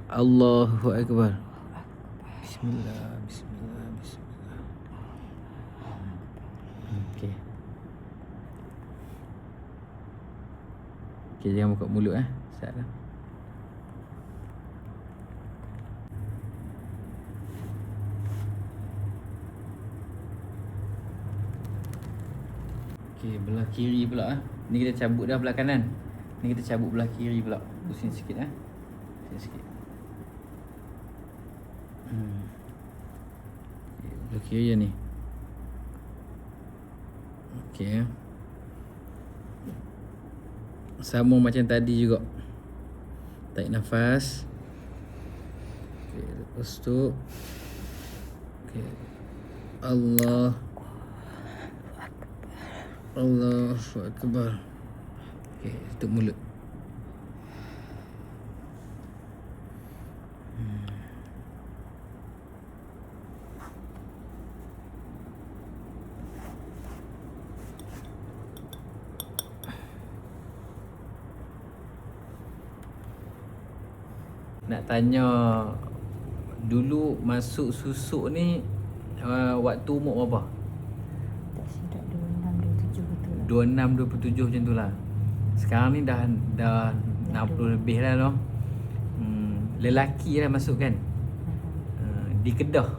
Allahu Akbar. Bismillah, bismillah, bismillah. Okey. Okey, jangan buka mulut Start dah. Okey, belah kiri pula Ni kita cabut dah belah kanan. Ni kita cabut belah kiri pula. Pusing sikit Pusing sikit. Okay, belah kiri je ni. Okey. Sama macam tadi juga. Tarik nafas. Okey, lepas tu okey. Allahu Akbar. Okey, tutup mulut. Nak tanya, dulu masuk susuk ni waktu umur berapa? Tak silap 26, 27 betul lah. 26, 27 macam tu lah. Sekarang ni dah 60 lebih lah loh. Lelaki lah masuk kan? Di Kedah.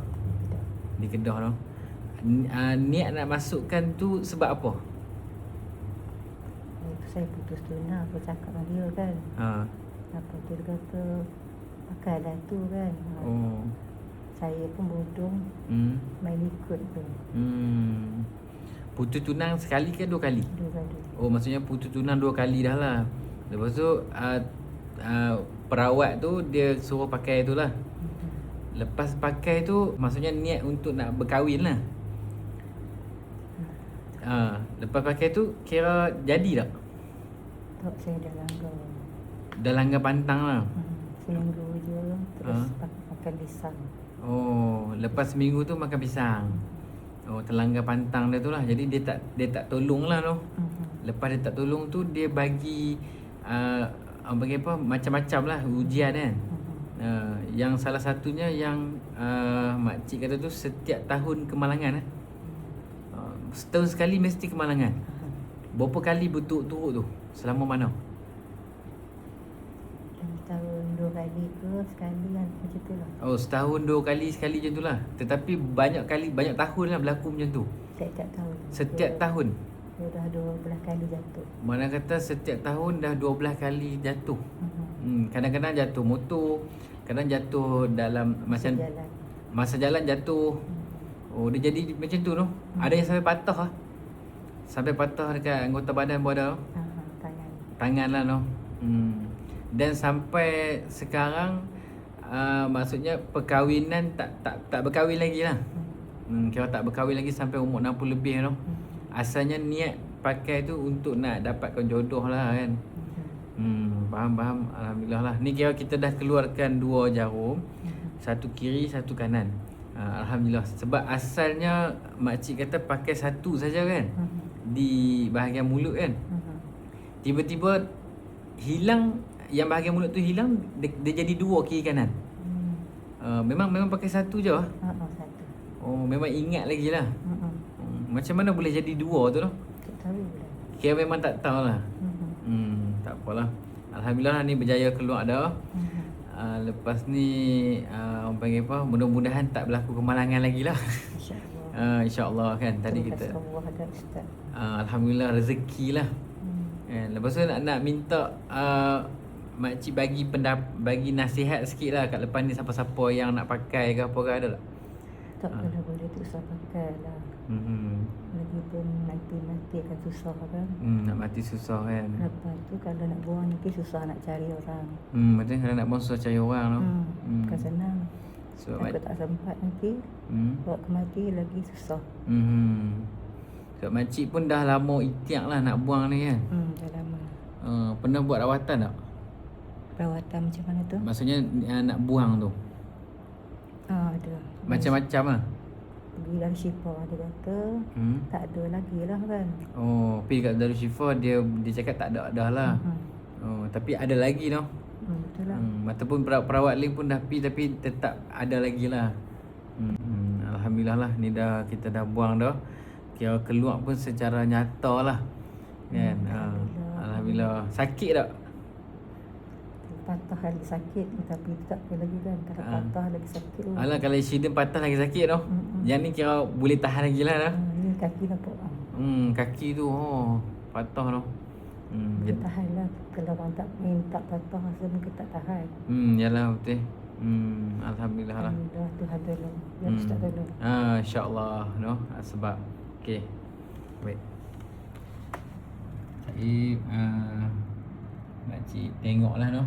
Di Kedah loh. Niat nak masukkan tu sebab apa? Saya putus tunang, aku cakap dengan dia kan. Apa tu dia kata, pakai dah tu kan. Oh. Saya pun bodoh, main ikut tu. Putus tunang sekali ke 2 kali? 2 kali. Oh, maksudnya putus tunang 2 kali dah lah. Lepas tu perawat tu dia suruh pakai tu lah. Lepas pakai tu maksudnya niat untuk nak berkahwin lah. Lepas pakai tu kira jadi tak? Tak, saya dah langgar. Dah langgar pantang lah. Seminggu je terus makan pisang. Oh, lepas seminggu tu makan pisang. Oh, terlanggar pantang dia tu lah. Jadi dia tak tolong lah tu. Lepas dia tak tolong tu, dia bagi bagi apa, macam-macam lah ujian kan. Yang salah satunya yang makcik kata tu setiap tahun kemalangan setahun sekali mesti kemalangan. Berapa kali berturut-turut tu? Selama mana? Tahun 2 kali ke sekali kan, macam tu lah. Oh, setahun 2 kali sekali macam tu lah. Tetapi banyak tahun lah berlaku macam tu. Setiap tahun. Setiap tahun. Dia dah 12 kali jatuh. Mana kata setiap tahun dah 12 kali jatuh. Kadang-kadang jatuh motor, kadang jatuh dalam masa jalan jatuh. Oh, dia jadi macam tu tu. Ada yang sampai patah lah. Sampai patah dekat anggota badan pun ada. Tangan lah tu. Dan sampai sekarang maksudnya perkahwinan tak berkahwin lagi lah. Kira tak berkahwin lagi sampai umur 60 lebih tu. Asalnya niat pakai tu untuk nak dapatkan jodoh lah kan. Faham. Alhamdulillah lah. Ni kira kita dah keluarkan 2 jarum. Satu kiri, satu kanan. Alhamdulillah. Sebab asalnya makcik kata pakai satu saja kan. Di bahagian mulut kan. Tiba-tiba hilang, yang bahagian mulut tu hilang, dia jadi 2 kiri kanan. Memang pakai satu je lah. Satu. Oh, memang ingat lagi lah. Macam mana boleh jadi 2 tu lah? Tak tahu lah. Kira memang tak tahu lah. Tak apalah. Alhamdulillah ni berjaya keluar dah. Lepas ni orang panggil apa, mudah-mudahan tak berlaku kemalangan lagi lah. InsyaAllah. InsyaAllah kan. Tadi kita Allah ada Ustaz. Alhamdulillah rezeki lah. Lepas tu nak minta makcik bagi nasihat sikit lah kat lepas ni, siapa-siapa yang nak pakai ke apa ke, ada tak? Tak boleh tu susah pakai lah. Lagipun nanti akan susah kan. Nak mati susah kan. Lepas tu kalau nak buang nanti susah nak cari orang. Betul, kalau nak buang susah cari orang tu. Bukan senang. So, takut tak sempat nanti bawa ke mati lagi susah. So makcik pun dah lama ikhtiar lah nak buang ni kan. Dah lama. Pernah buat rawatan tak? Perawatan macam mana tu? Maksudnya nak buang tu. Ada. Macam-macam lah. Pergi dari Syifa dia kata tak ada lagi lah kan. Oh, pergi kat Darul Syifa dia cakap tak ada dah lah. Tapi ada lagi tau. Betul Itulah. Ataupun perawat lain pun dah pergi tapi tetap ada lagi lah. Alhamdulillah lah, ni dah kita dah buang dah. Kira keluar pun secara nyata lah. Kan? Alhamdulillah. Sakit tak? Patah lagi sakit, tapi tak apa lagi kan. Kalau patah lagi sakit. Alah, kalau accident patah lagi sakit tau. Yang ni kira boleh tahan lagi lah dah. Ni kaki nampak. Kaki tu patah tau. Dia tahan lah. Kalau orang tak minta patah, rasa mungkin tak tahan. Yalah, betul. Alhamdulillah lah. Alhamdulillah, Tuhan tolong. Ya, Ustaz tolong. InsyaAllah, no? Sebab okey. Baik. Makcik tengoklah, no?